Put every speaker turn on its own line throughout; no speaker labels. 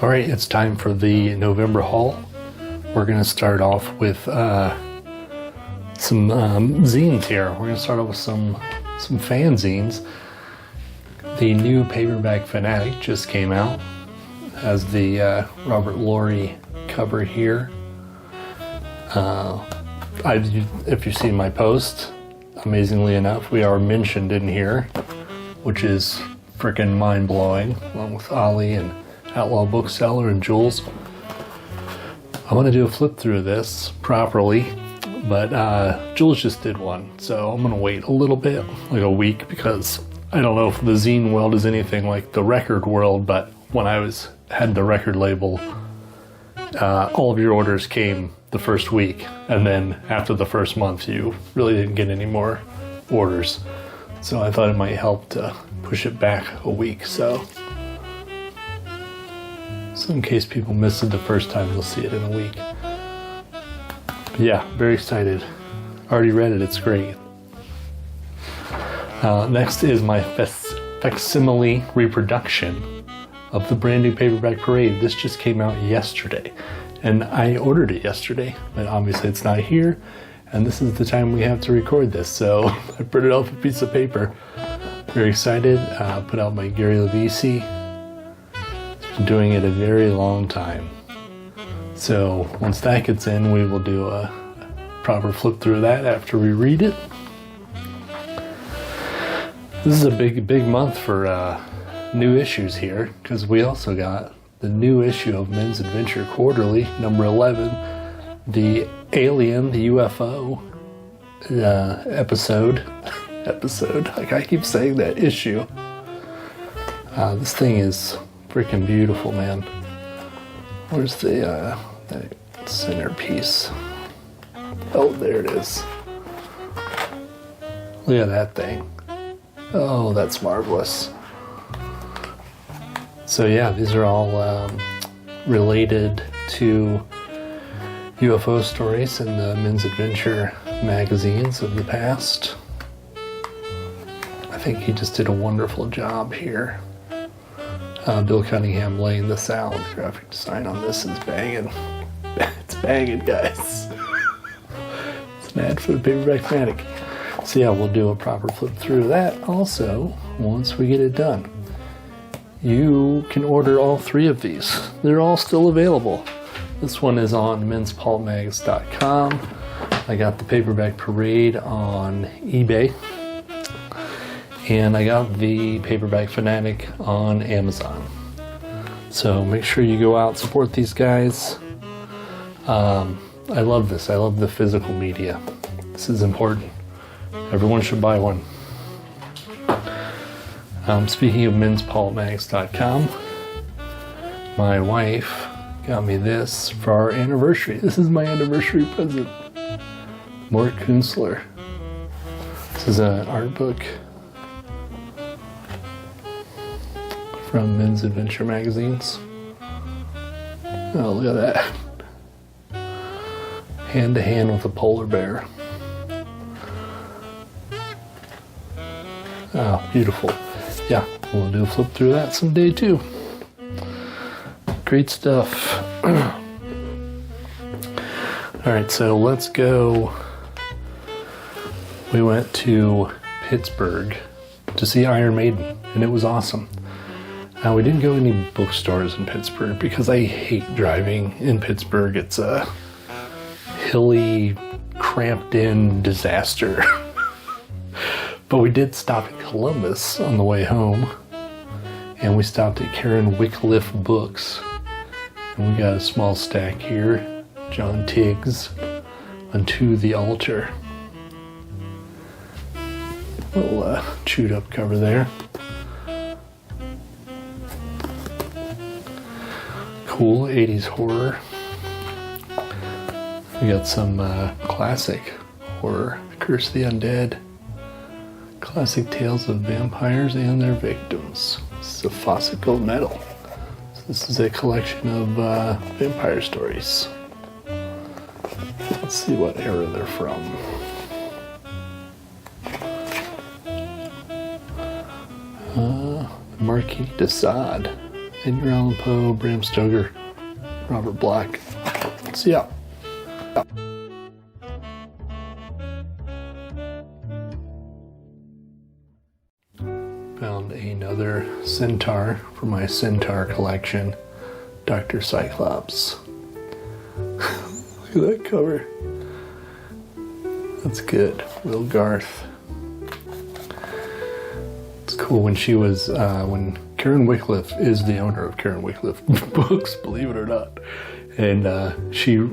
Alright, it's time for the November haul. We're going to start off with some zines here. We're going to start off with some fanzines. The new Paperback Fanatic just came out. It has the Robert Laurie cover here. If you've seen my post, amazingly enough, we are mentioned in here, which is freaking mind-blowing, along with Ollie and Outlaw Bookseller and Jules. I want to do a flip through of this properly, but Jules just did one, so I'm going to wait a little bit, like a week, because I don't know if the zine world is anything like the record world, but when I had the record label, all of your orders came the first week, and then after the first month you really didn't get any more orders. So I thought it might help to push it back a week. So in case people missed it the first time, you'll see it in a week. But yeah, very excited. Already read it, it's great. Next is my facsimile reproduction of the brand new Paperback Parade. This just came out yesterday. And I ordered it yesterday, but obviously it's not here, and this is the time we have to record this, so I printed off a piece of paper. Very excited. Put out by Gary Levisi. He's been doing it a very long time. So once that gets in, we will do a proper flip through of that after we read it. This is a big month for new issues here, because we also got the new issue of Men's Adventure Quarterly, number 11, the Alien, the UFO episode, like I keep saying that, issue. This thing is freaking beautiful, man. Where's the that centerpiece? Oh, there it is. Look at that thing. Oh, that's marvelous. So yeah, these are all related to UFO stories in the Men's Adventure magazines of the past. I think he just did a wonderful job here. Bill Cunningham laying this out. The graphic design on this is banging. It's banging, guys. It's an ad for the Paperback Fanatic. So yeah, we'll do a proper flip through of that also once we get it done. You can order all three of these. They're all still available. This one is on menspulpmags.com. I got the Paperback Parade on eBay. And I got the Paperback Fanatic on Amazon. So make sure you go out, support these guys. I love this. I love the physical media. This is important. Everyone should buy one. Speaking of menspulpmags.com, my wife got me this for our anniversary. This is my anniversary present. Mort Kunstler. This is an art book from Men's Adventure magazines. Oh, look at that. Hand to hand with a polar bear. Oh, beautiful. Yeah, we'll do a flip through that someday too. Great stuff. Alright, so let's go. We went to Pittsburgh to see Iron Maiden, and it was awesome. We didn't go to any bookstores in Pittsburgh because I hate driving in Pittsburgh. It's a hilly, cramped-in disaster. But we did stop in Columbus on the way home, and we stopped at Karen Wickliff Books, and we got a small stack here. John Tiggs, Unto the Altar. Little chewed up cover there. Cool 80s horror. We got some classic horror. Curse of the Undead. Classic tales of vampires and their victims. This is a Fawcett Gold Medal. So this is a collection of vampire stories. Let's see what era they're from. Marquis de Sade, Edgar Allan Poe, Bram Stoker, Robert Bloch. So yeah. Found another Centaur for my Centaur collection, Dr. Cyclops. Look at that cover. That's good. Will Garth. It's cool when she was, when Karen Wickliff is the owner of Karen Wickliff Books, believe it or not. And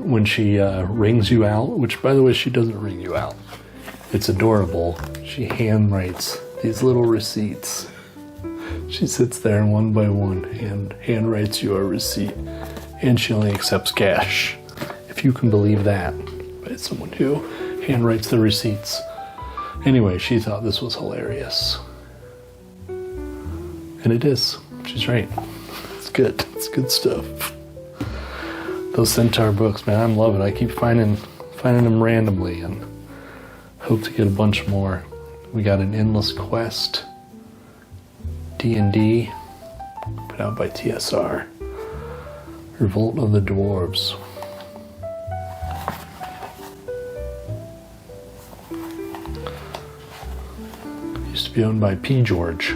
when she rings you out, which by the way, she doesn't ring you out. It's adorable. She handwrites these little receipts. She sits there one by one and handwrites you a receipt. And she only accepts cash. If you can believe that, by someone who handwrites the receipts. Anyway, she thought this was hilarious. And it is. She's right. It's good. It's good stuff. Those Centaur books, man, I'm loving it. I keep finding them randomly and hope to get a bunch more. We got an Endless Quest, D&D, put out by TSR. Revolt of the Dwarves. Used to be owned by P. George.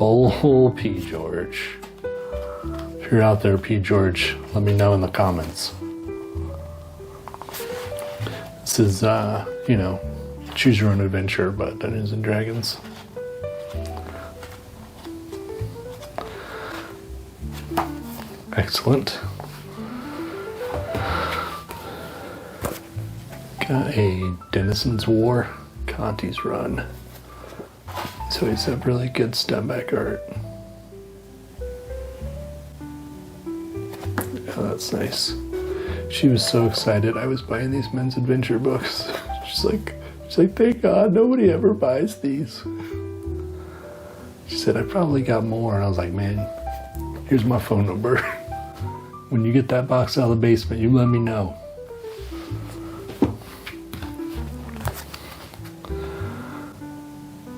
Oh, P. George. If you're out there, P. George, let me know in the comments. This is, choose your own adventure, but Dungeons and Dragons. Excellent. Got a Denizens War, Conti's Run. So he's have really good step-back art. Oh, that's nice. She was so excited I was buying these men's adventure books. She's like, thank God nobody ever buys these. She said, I probably got more. And I was like, man, here's my phone number. When you get that box out of the basement, you let me know.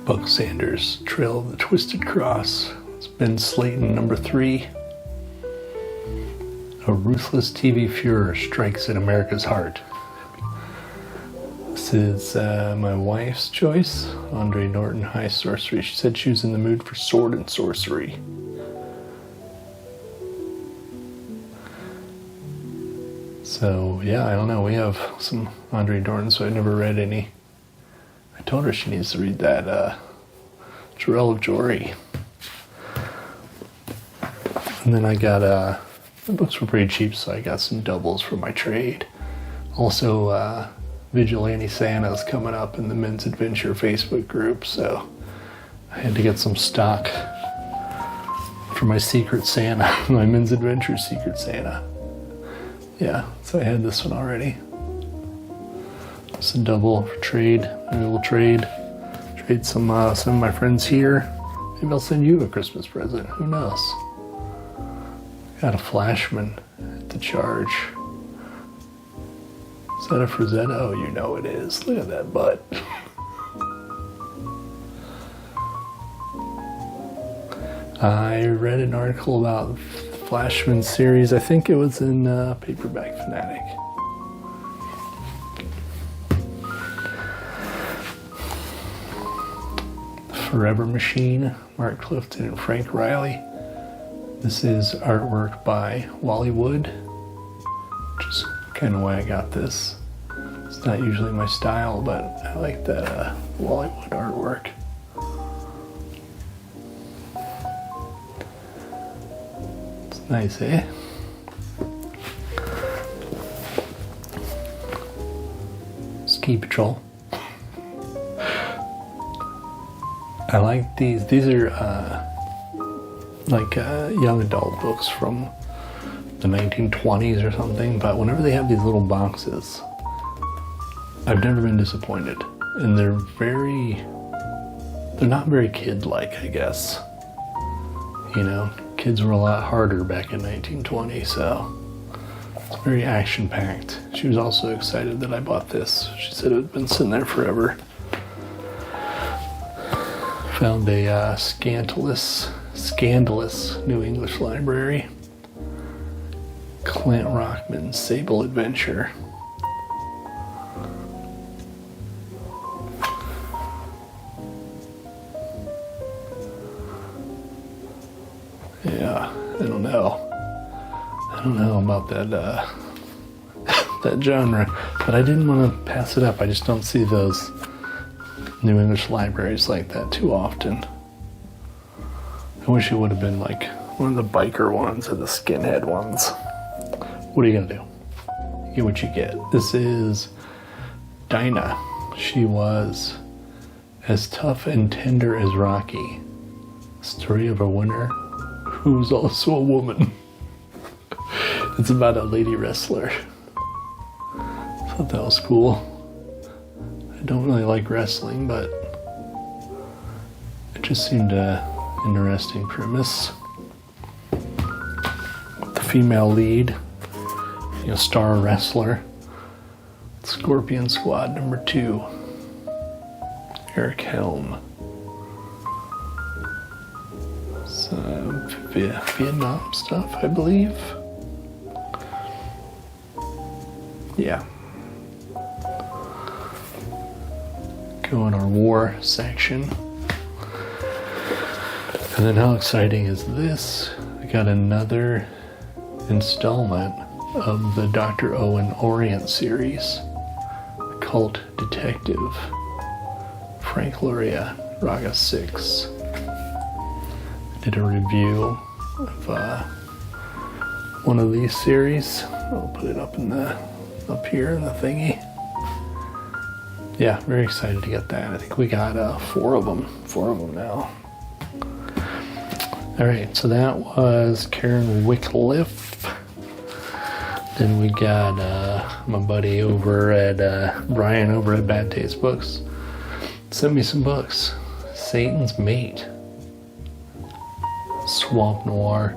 Buck Sanders, Trail of the Twisted Cross. It's Ben Slayton, number 3. A ruthless TV furor strikes at America's heart. This is my wife's choice, Andre Norton, High Sorcery. She said she was in the mood for sword and sorcery. So, yeah, I don't know. We have some Andre Norton, so I never read any. I told her she needs to read that Jarell of Jory. And then I got, the books were pretty cheap, so I got some doubles for my trade. Also, Vigilante Santa's coming up in the Men's Adventure Facebook group, so I had to get some stock for my Secret Santa, my Men's Adventure Secret Santa. Yeah, so I had this one already. It's a double for trade. Maybe we'll trade some of my friends here. Maybe I'll send you a Christmas present. Who knows? Got a Flashman at the charge. Is that a Frazetta? Oh, you know it is. Look at that butt. I read an article about the Flashman series. I think it was in Paperback Fanatic. Forever Machine, Mark Clifton and Frank Riley. This is artwork by Wally Wood, which is kind of why I got this. It's not usually my style, but I like that Wally Wood artwork. It's nice, eh? Ski Patrol. I like these. These are young adult books from the 1920s or something, but whenever they have these little boxes, I've never been disappointed. And they're not very kid-like, I guess. You know, kids were a lot harder back in 1920, so it's very action-packed. She was also excited that I bought this. She said it had been sitting there forever. Found a scandalous New English library. Clint Rockman's Sable Adventure. Yeah, I don't know about that that genre, but I didn't want to pass it up. I just don't see those New English libraries like that too often. I wish it would have been like one of the biker ones or the skinhead ones. What are you gonna do? You get what you get. This is Dinah. She was as tough and tender as Rocky. Story of a winner who's also a woman. It's about a lady wrestler. I thought that was cool. I don't really like wrestling, but it just seemed an interesting premise. The female lead, star wrestler. Scorpion Squad #2. Eric Helm. Some Vietnam stuff, I believe. Yeah. Go in our war section. And then how exciting is this? We got another installment of the Dr. Owen Orient series. Occult Detective. Frank Luria, Raga 6. I did a review of one of these series. I'll put it up here in the thingy. Yeah, very excited to get that. I think we got 4 of them now. All right, so that was Karen Wickliff. Then we got my buddy over at Brian over at Bad Taste Books. Sent me some books. Satan's Mate. Swamp Noir.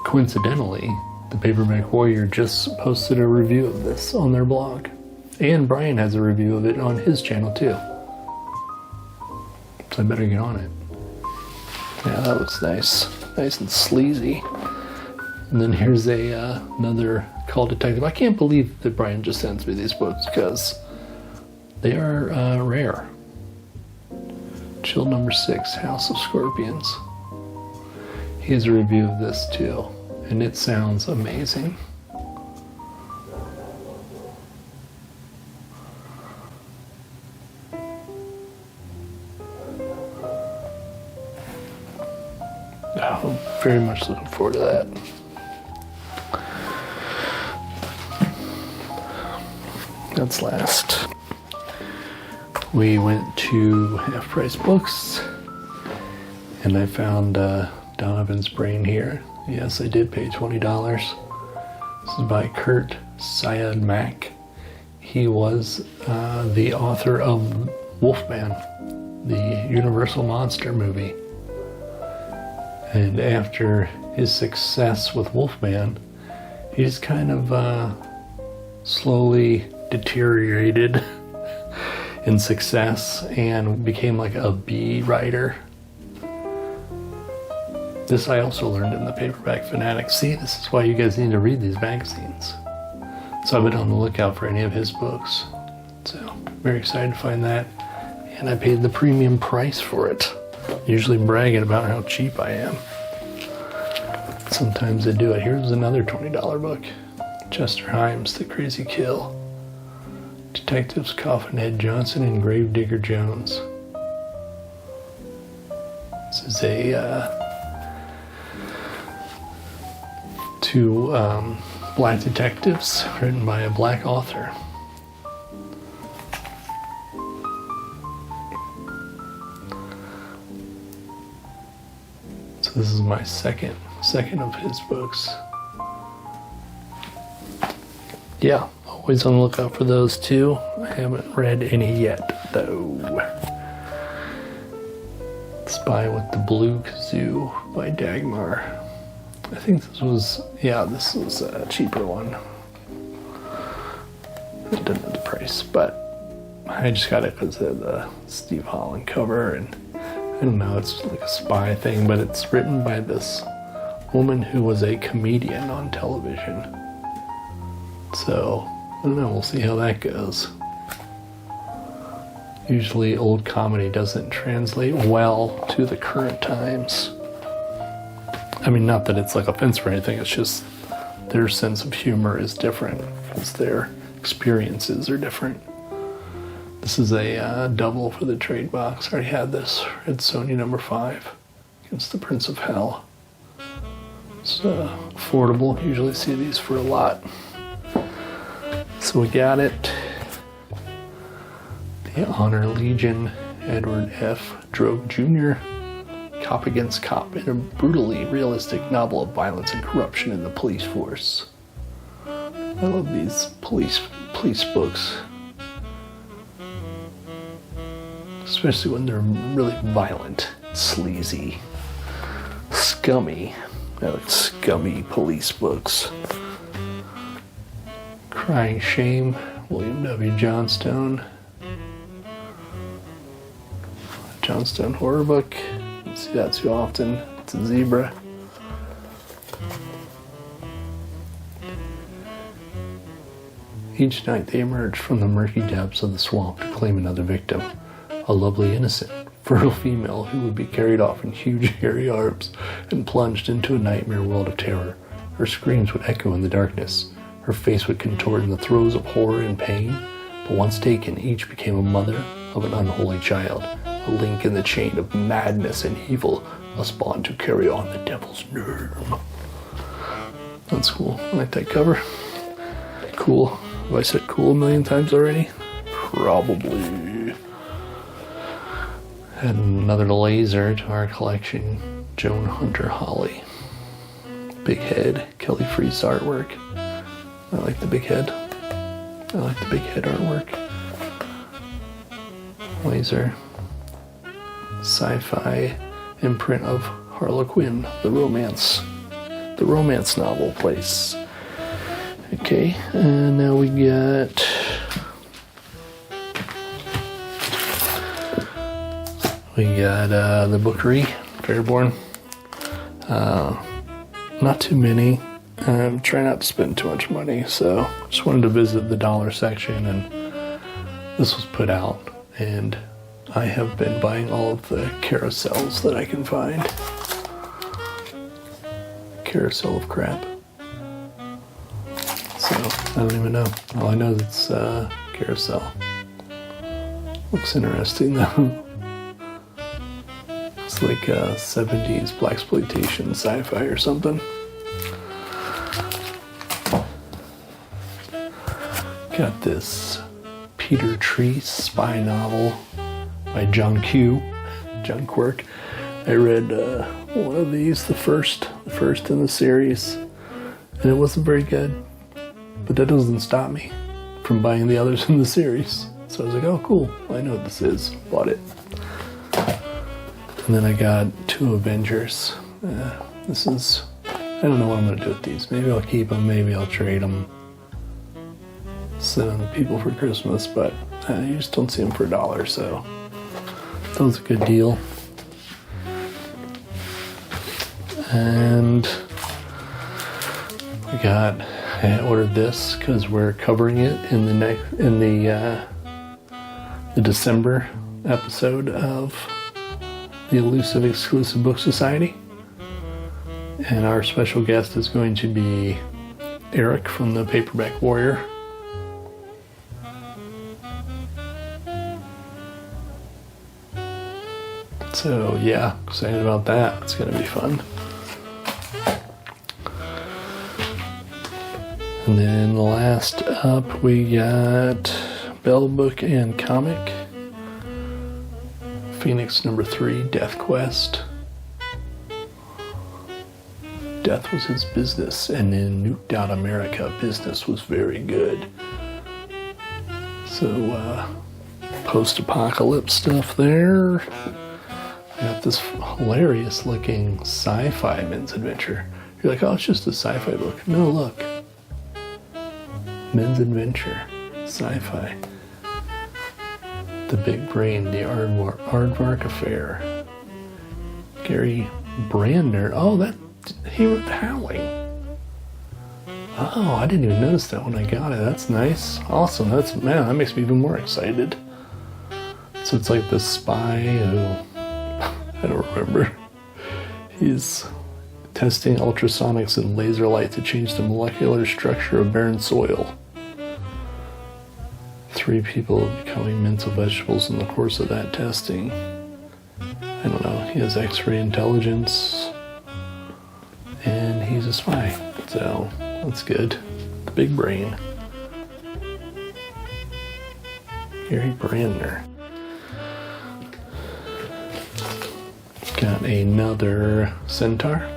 Coincidentally, the Paperback Warrior just posted a review of this on their blog. And Brian has a review of it on his channel too. So I better get on it. Yeah, that looks nice. Nice and sleazy. And then here's another Call Detective. I can't believe that Brian just sends me these books because they are rare. Chill #6, House of Scorpions. He has a review of this too, and it sounds amazing. I'm very much looking forward to that. That's last. We went to Half Price Books, and I found Donovan's Brain here. Yes, I did pay $20. This is by Kurt Syed Mack. He was the author of Wolfman, the Universal Monster movie. And after his success with Wolfman, he just kind of slowly deteriorated in success and became like a B writer. This I also learned in the Paperback Fanatic. See, this is why you guys need to read these magazines. So I've been on the lookout for any of his books. So very excited to find that. And I paid the premium price for it. Usually bragging about how cheap I am. Sometimes I do it. Here's another $20 book. Chester Himes, The Crazy Kill. Detectives Coffinhead Johnson and Gravedigger Jones. This is two black detectives written by a black author. So this is my second of his books. Yeah, always on the lookout for those too. I haven't read any yet though. Spy with the Blue Kazoo by Dagmar. I think this was a cheaper one. It didn't have the price, but I just got it because of the Steve Holland cover, and I don't know, it's like a spy thing, but it's written by this woman who was a comedian on television. So, I don't know, we'll see how that goes. Usually old comedy doesn't translate well to the current times. I mean, not that it's like offensive or anything, it's just their sense of humor is different because their experiences are different. This is a double for the trade box. I already had this. Red Sonja number 5 against the Prince of Hell. It's affordable. Usually see these for a lot. So we got it. The Honor Legion, Edward F. Droge Jr., cop against cop in a brutally realistic novel of violence and corruption in the police force. I love these police books. Especially when they're really violent, sleazy, scummy. I like scummy police books. Crying Shame, William W. Johnstone. Johnstone horror book. Don't see that too often. It's a zebra. Each night they emerge from the murky depths of the swamp to claim another victim. A lovely, innocent, fertile female who would be carried off in huge, hairy arms and plunged into a nightmare world of terror. Her screams would echo in the darkness. Her face would contort in the throes of horror and pain. But once taken, each became a mother of an unholy child, a link in the chain of madness and evil, a spawn to carry on the devil's nerve. That's cool. I like that cover. Cool. Have I said cool a million times already? Probably. Add another laser to our collection. Joan Hunter Holly. Big head. Kelly Freas artwork. I like the big head. I like the big head artwork. Laser. Sci-fi imprint of Harlequin, the romance novel place. Okay, and now we got the Bookery, Fairborn. Not too many. I'm trying not to spend too much money, so just wanted to visit the dollar section, and this was put out, and I have been buying all of the carousels that I can find. Carousel of crap. So, I don't even know. All I know is it's carousel. Looks interesting though. It's like 70s blaxploitation sci-fi or something. Got this Peter Treece spy novel by John Quirk. I read one of these, the first in the series, and it wasn't very good. But that doesn't stop me from buying the others in the series. So I was like, oh cool, I know what this is. Bought it. And then I got 2 Avengers. This is, I don't know what I'm going to do with these. Maybe I'll keep them, maybe I'll trade them. Send them to people for Christmas, but you just don't see them for $1, so that was a good deal. And I ordered this because we're covering it in the December episode of the Elusive Exclusive Book Society. And our special guest is going to be Eric from the Paperback Warrior. So yeah, excited about that. It's going to be fun. And then last up we got Bell Book and Comic. Phoenix number 3, Death Quest. Death was his business, and in Nuked Out America, business was very good. So, post-apocalypse stuff there. I got this hilarious looking sci-fi men's adventure. You're like, oh, it's just a sci-fi book. No, look. Men's adventure. Sci-fi. The Big Brain, the Aardvark Affair. Gary Brandner. Oh, he wrote Howling. Oh, I didn't even notice that when I got it. That's nice. Awesome. Man, that makes me even more excited. So it's like the spy who, I don't remember. He's testing ultrasonics and laser light to change the molecular structure of barren soil. 3 people becoming mental vegetables in the course of that testing. I don't know. He has X-ray intelligence. And he's a spy. So, that's good. The big brain. Gary Brandner. Got another Centaur.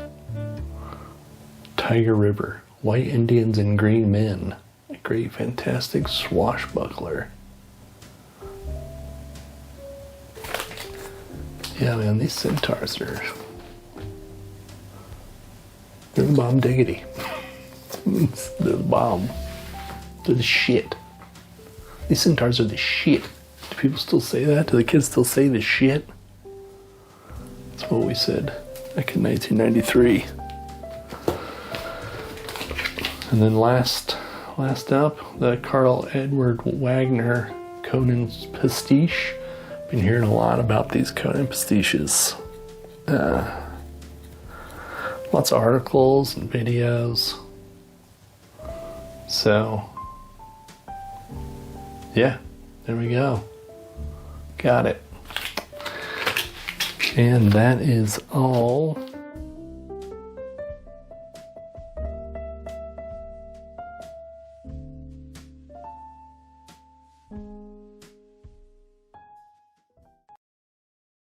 Tiger River. White Indians and Green Men. A great, fantastic swashbuckler. Yeah, man, these Centaurs are... They're the bomb diggity. They're the bomb. They're the shit. These Centaurs are the shit. Do people still say that? Do the kids still say the shit? That's what we said back in 1993. And then last up, the Carl Edward Wagner Conan's Pastiche. Been hearing a lot about these Conan pastiches. Lots of articles and videos. So, yeah, there we go. Got it. And that is all